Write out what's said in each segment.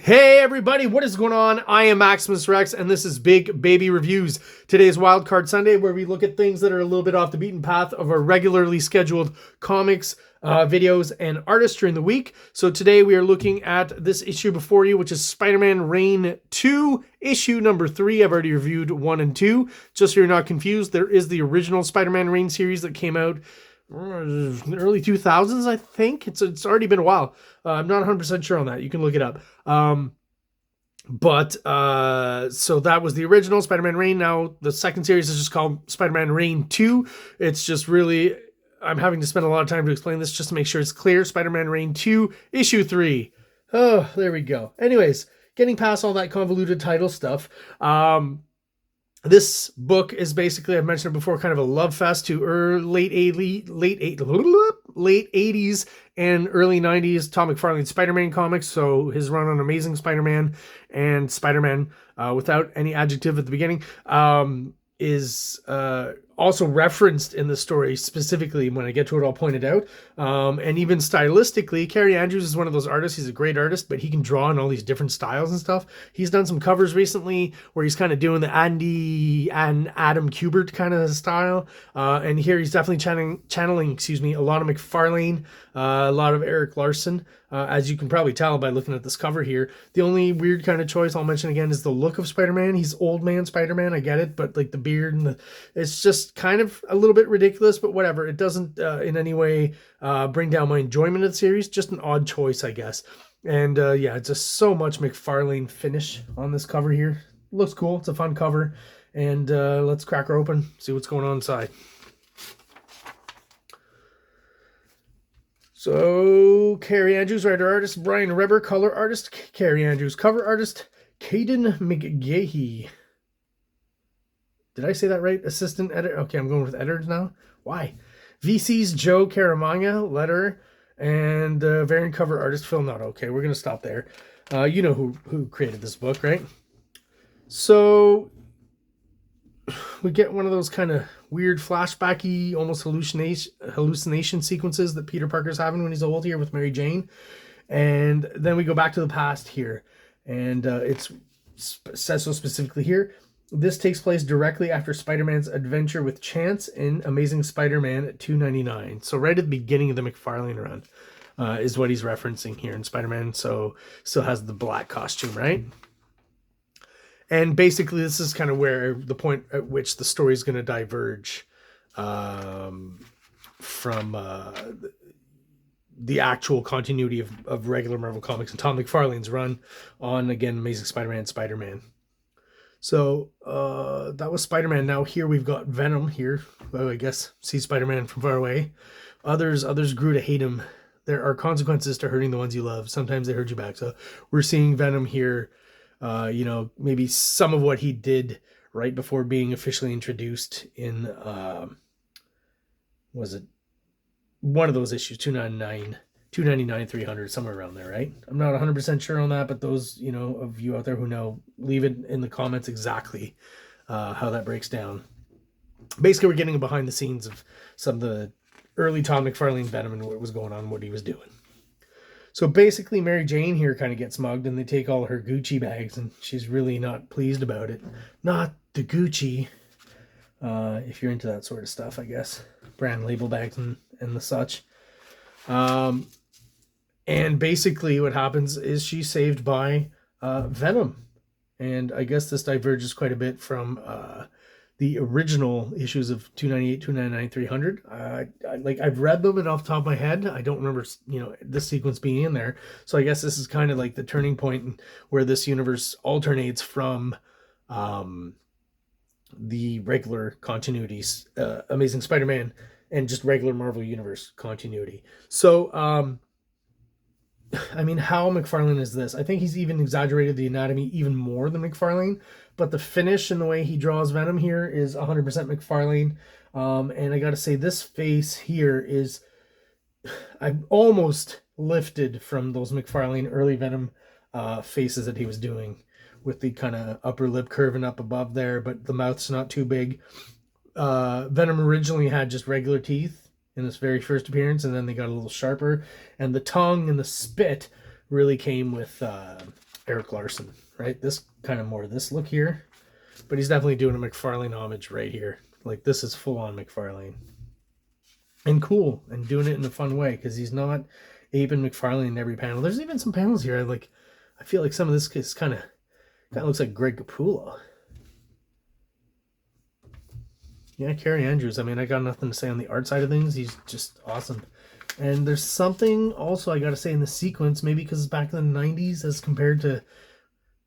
Hey everybody, what is going on? I am Maximus Rex and this is Big Baby Reviews. Today's Wildcard Sunday where we look at things that are a little bit off the beaten path of our regularly scheduled comics, videos, and artists during the week. So today we are looking at this issue before you, which is Spider-Man Reign 2, issue number 3. I've already reviewed 1 and 2. Just so you're not confused, there is the original Spider-Man Reign series that came out in the early 2000s, I think. It's already been a while. I'm not 100% sure on that. You can look it up. So that was the original Spider-Man Reign. Now the second series is just called Spider-Man Reign 2. It's just really, I'm having to spend a lot of time to explain this just to make sure it's clear. Spider-Man Reign 2, issue 3. Oh, there we go. Anyways, getting past all that convoluted title stuff. This book is basically, I've mentioned it before, kind of a love fest to late 80s and early 90s Tom McFarlane Spider-Man comics. So his run on Amazing Spider-Man and Spider-Man, without any adjective at the beginning, is also referenced in the story specifically. When I get to it, I'll point it out. And even stylistically, KAARE Andrews is one of those artists. He's a great artist, but he can draw in all these different styles and stuff. He's done some covers recently where he's kind of doing the Andy and Adam Kubert kind of style. And here he's definitely channeling, a lot of McFarlane, a lot of Eric Larson. As you can probably tell by looking at this cover here, the only weird kind of choice I'll mention again is the look of Spider-Man. He's old man Spider-Man, I get it, but like the beard and it's just kind of a little bit ridiculous, but whatever. It doesn't in any way bring down my enjoyment of the series. Just an odd choice, I guess. And yeah, just so much McFarlane finish on this cover here. Looks cool. It's a fun cover. And let's crack her open, see what's going on inside. So, KAARE Andrews, writer-artist, Brian Reber, color artist, KAARE Andrews, cover artist, Caden McGahee. Did I say that right? Assistant editor. Okay, I'm going with editors now. Why? VC's Joe Caramagna, letterer, and variant cover artist, Phil Nutt. Okay, we're going to stop there. You know who created this book, right? So we get one of those kind of weird flashbacky, almost hallucination sequences that Peter Parker's having when he's old here with Mary Jane. And then we go back to the past here. And it says so specifically here. This takes place directly after Spider-Man's adventure with Chance in Amazing Spider-Man 299. So right at the beginning of the McFarlane run is what he's referencing here in Spider-Man. So still has the black costume, right? And basically, this is kind of where the point at which the story is going to diverge from the actual continuity of regular Marvel Comics and Tom McFarlane's run on, again, Amazing Spider-Man, Spider-Man. So that was Spider-Man. Now here we've got Venom here. Well, I guess see Spider-Man from far away. Others grew to hate him. There are consequences to hurting the ones you love. Sometimes they hurt you back. So we're seeing Venom here. Maybe some of what he did right before being officially introduced in, was it one of those issues, 299, 300, somewhere around there, right? I'm not 100% sure on that, but those, of you out there who know, leave it in the comments exactly how that breaks down. Basically, we're getting behind the scenes of some of the early Tom McFarlane Venom and what was going on, what he was doing. So basically, Mary Jane here kind of gets mugged, and they take all her Gucci bags, and she's really not pleased about it. Not the Gucci, if you're into that sort of stuff, I guess. Brand label bags and the such. And basically what happens is she's saved by Venom. And I guess this diverges quite a bit from the original issues of 298, 299, 300. I've read them, and off the top of my head, I don't remember, this sequence being in there. So I guess this is kind of like the turning point where this universe alternates from the regular continuities, Amazing Spider-Man, and just regular Marvel Universe continuity. So, how McFarlane is this? I think he's even exaggerated the anatomy even more than McFarlane, but the finish and the way he draws Venom here is 100% McFarlane. And I got to say, this face here is, I'm almost lifted from those McFarlane early Venom faces that he was doing with the kind of upper lip curving up above there, but the mouth's not too big. Venom originally had just regular teeth in this very first appearance, and then they got a little sharper, and the tongue and the spit really came with Eric Larson, right? This kind of more this look here, but he's definitely doing a McFarlane homage right here. Like this is full on McFarlane, and cool, and doing it in a fun way because he's not aping McFarlane in every panel. There's even some panels here I feel like some of this is kind of looks like Greg Capullo. Yeah, KAARE Andrews. I mean, I got nothing to say on the art side of things. He's just awesome. And there's something also I got to say in the sequence, maybe because it's back in the 90s as compared to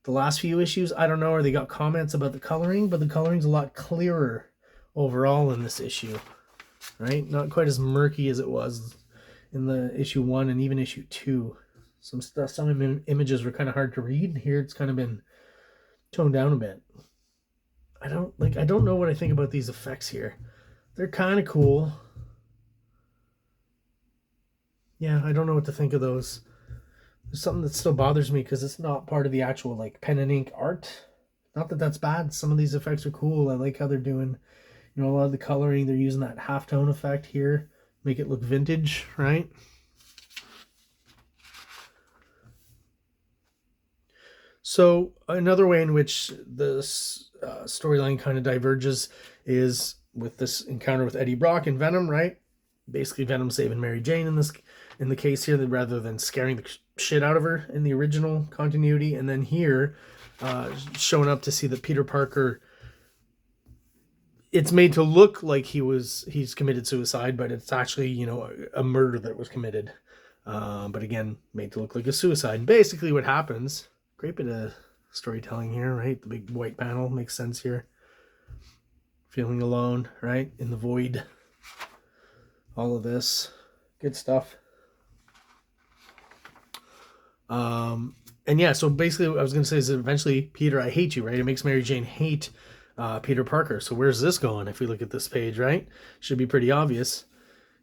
the last few issues. I don't know, or they got comments about the coloring, but the coloring's a lot clearer overall in this issue, right? Not quite as murky as it was in the issue 1 and even issue 2. Some images were kind of hard to read. Here it's kind of been toned down a bit. I don't know what I think about these effects here. They're kind of cool. Yeah, I don't know what to think of those. There's something that still bothers me because it's not part of the actual like pen and ink art. Not that that's bad. Some of these effects are cool. I like how they're doing, you know, a lot of the coloring. They're using that halftone effect here, make it look vintage, right? So another way in which this storyline kind of diverges is with this encounter with Eddie Brock and Venom, right? Basically, Venom saving Mary Jane in the case here, rather than scaring the shit out of her in the original continuity, and then here, showing up to see that Peter Parker. It's made to look like he's committed suicide, but it's actually, you know, a murder that was committed. But again, made to look like a suicide. Basically, what happens. Great bit of storytelling here, right? The big white panel makes sense here. Feeling alone, right? In the void. All of this. Good stuff. And yeah, so basically what I was going to say is that eventually, Peter, I hate you, right? It makes Mary Jane hate Peter Parker. So where's this going if we look at this page, right? Should be pretty obvious.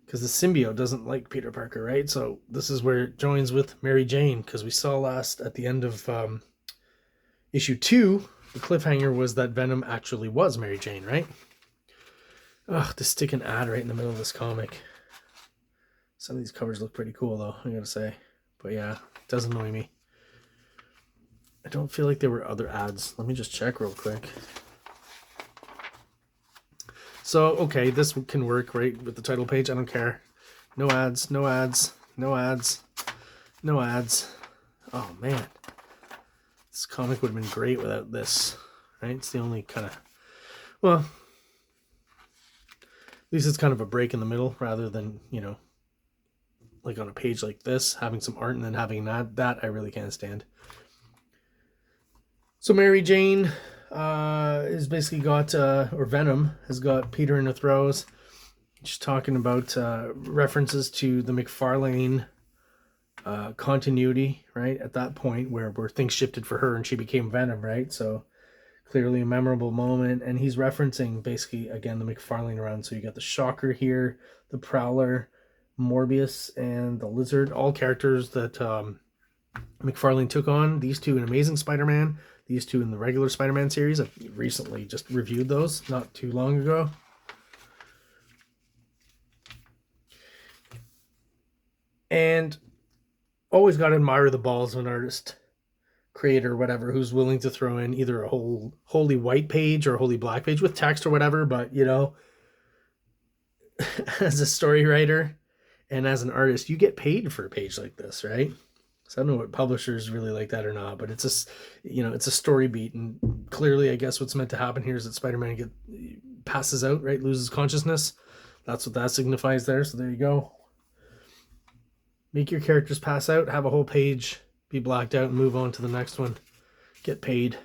Because the symbiote doesn't like Peter Parker, right? So this is where it joins with Mary Jane, because we saw last at the end of issue 2, the cliffhanger was that Venom actually was Mary Jane, right? Ugh, to stick an ad right in the middle of this comic. Some of these covers look pretty cool, though, I gotta say. But yeah, it does annoy me. I don't feel like there were other ads. Let me just check real quick. So, okay, this can work, right, with the title page. I don't care. No ads, no ads, no ads, no ads. Oh, man. This comic would have been great without this, right? It's the only kind of... Well, at least it's kind of a break in the middle rather than, you know, like on a page like this, having some art and then having that I really can't stand. So Mary Jane... is basically got, or Venom has got Peter in the throes. She's talking about references to the McFarlane continuity, right? At that point where things shifted for her and she became Venom, right? So clearly a memorable moment. And he's referencing basically, again, the McFarlane run. So you got the Shocker here, the Prowler, Morbius, and the Lizard, all characters that McFarlane took on. These two in Amazing Spider-Man, these two in the regular Spider-Man series. I've recently just reviewed those not too long ago. And always got to admire the balls of an artist, creator, whatever, who's willing to throw in either a whole wholly white page or a wholly black page with text or whatever. But, you know, as a story writer and as an artist, you get paid for a page like this, right? So I don't know what publishers really like that or not, but it's a, you know, it's a story beat, and clearly, I guess what's meant to happen here is that Spider-Man passes out, right, loses consciousness. That's what that signifies there. So there you go. Make your characters pass out, have a whole page be blacked out, and move on to the next one. Get paid.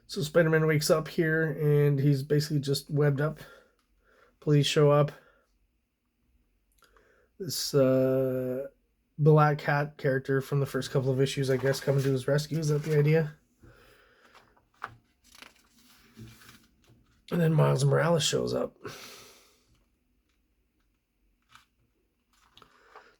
So Spider-Man wakes up here, and he's basically just webbed up. Police show up. This Black Cat character from the first couple of issues, I guess, coming to his rescue. Is that the idea? And then Miles Morales shows up.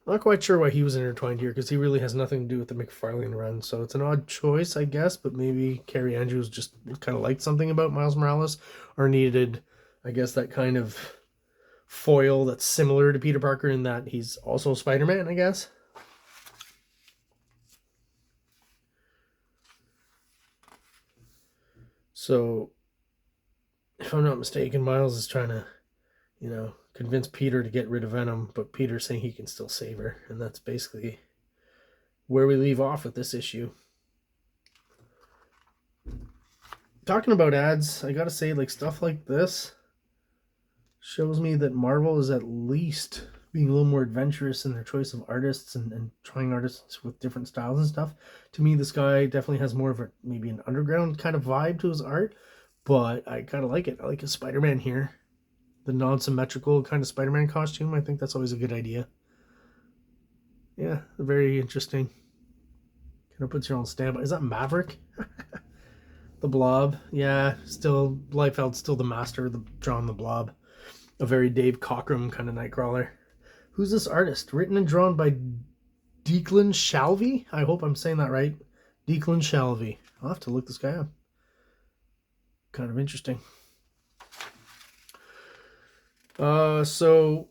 Not quite sure why he was intertwined here, because he really has nothing to do with the McFarlane run. So it's an odd choice, I guess, but maybe KAARE Andrews just kind of liked something about Miles Morales, or needed, I guess, that kind of foil that's similar to Peter Parker in that he's also Spider-Man, I guess. So, if I'm not mistaken, Miles is trying to, convince Peter to get rid of Venom, but Peter's saying he can still save her. And that's basically where we leave off with this issue. Talking about ads, I gotta say, like, stuff like this shows me that Marvel is at least being a little more adventurous in their choice of artists and trying artists with different styles and stuff. To me, this guy definitely has more of a maybe an underground kind of vibe to his art, but I kind of like it. I like his Spider-Man here. The non-symmetrical kind of Spider-Man costume. I think that's always a good idea. Yeah, very interesting. Kind of puts your own stamp. Is that Maverick? The Blob. Yeah, still, Liefeld's still the master of drawing the Blob. A very Dave Cockrum kind of Nightcrawler. Who's this artist? Written and drawn by Declan Shalvey? I hope I'm saying that right. Declan Shalvey. I'll have to look this guy up. Kind of interesting. So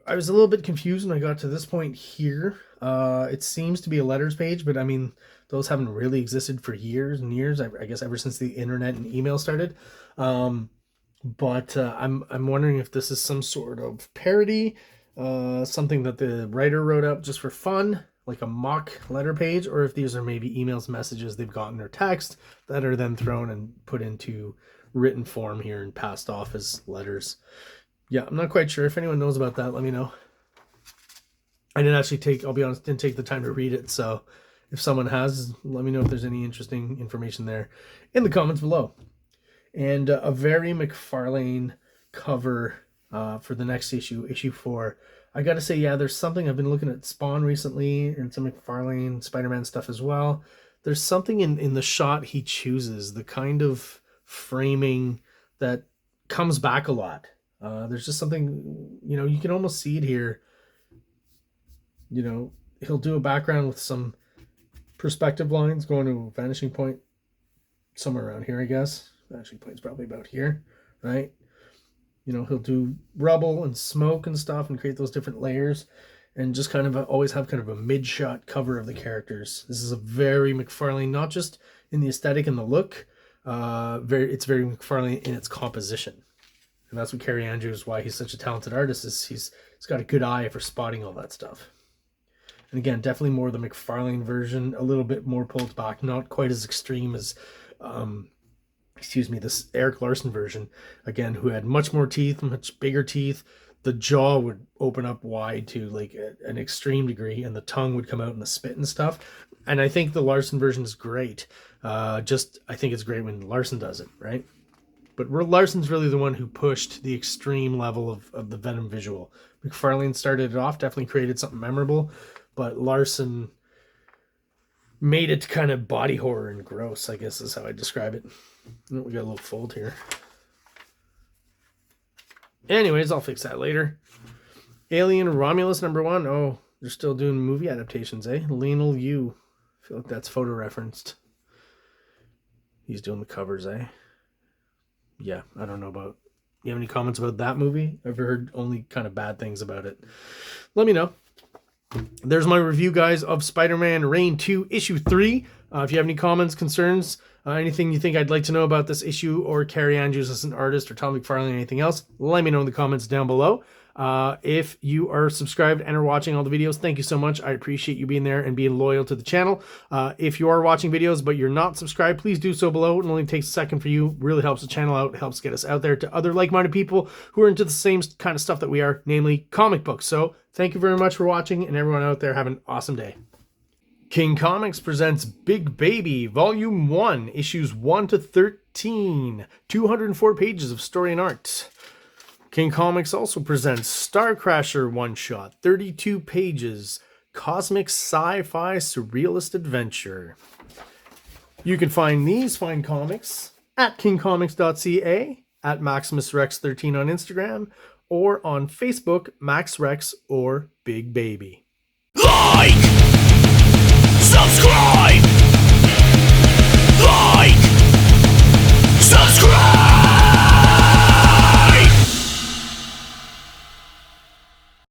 I was a little bit confused when I got to this point here. It seems to be a letters page, but I mean, those haven't really existed for years and years. I guess ever since the internet and email started. But I'm wondering if this is some sort of parody, something that the writer wrote up just for fun, like a mock letter page, or if these are maybe emails, messages they've gotten or text that are then thrown and put into written form here and passed off as letters. Yeah, I'm not quite sure. If anyone knows about that, let me know. I didn't actually I'll be honest, didn't take the time to read it. So if someone has, let me know if there's any interesting information there in the comments below. And a very McFarlane cover for the next issue, issue 4. I got to say, yeah, there's something. I've been looking at Spawn recently and some McFarlane Spider-Man stuff as well. There's something in the shot he chooses, the kind of framing that comes back a lot. There's just something, you can almost see it here. He'll do a background with some perspective lines going to a vanishing point somewhere around here, I guess. Vanishing point's probably about here, right? He'll do rubble and smoke and stuff and create those different layers and just kind of always have kind of a mid-shot cover of the characters. This is a very McFarlane, not just in the aesthetic and the look. It's very McFarlane in its composition. And that's what KAARE Andrews, why he's such a talented artist, is he's got a good eye for spotting all that stuff. And again, definitely more the McFarlane version, a little bit more pulled back, not quite as extreme as, this Eric Larson version, again, who had much more teeth, much bigger teeth. The jaw would open up wide to like an extreme degree, and the tongue would come out in the spit and stuff. And I think the Larson version is great. I think it's great when Larson does it, right? But Larson's really the one who pushed the extreme level of the Venom visual. McFarlane started it off, definitely created something memorable, but Larson made it kind of body horror and gross, I guess is how I describe it. We got a little fold here. Anyways, I'll fix that later. Alien Romulus #1. Oh, they're still doing movie adaptations, eh? Lionel Yu. I feel like that's photo referenced. He's doing the covers, eh? Yeah, I don't know about... You have any comments about that movie? I've heard only kind of bad things about it. Let me know. There's my review, guys, of Spider-Man Reign 2, Issue 3. If you have any comments, concerns, anything you think I'd like to know about this issue or KAARE Andrews as an artist or Tom McFarlane, anything else, let me know in the comments down below. If you are subscribed and are watching all the videos, thank you so much. I appreciate you being there and being loyal to the channel. If you are watching videos but you're not subscribed, please do so below. It only takes a second for you. Really helps the channel out. It helps get us out there to other like-minded people who are into the same kind of stuff that we are, namely comic books. So thank you very much for watching, and everyone out there have an awesome day. King Comics presents Big Baby, Volume 1, Issues 1 to 13. 204 pages of story and art. King Comics also presents Star Crasher one-shot, 32 pages, cosmic sci-fi surrealist adventure. You can find these fine comics at kingcomics.ca, at MaximusRex13 on Instagram, or on Facebook, MaxRex or Big Baby. Like! Subscribe!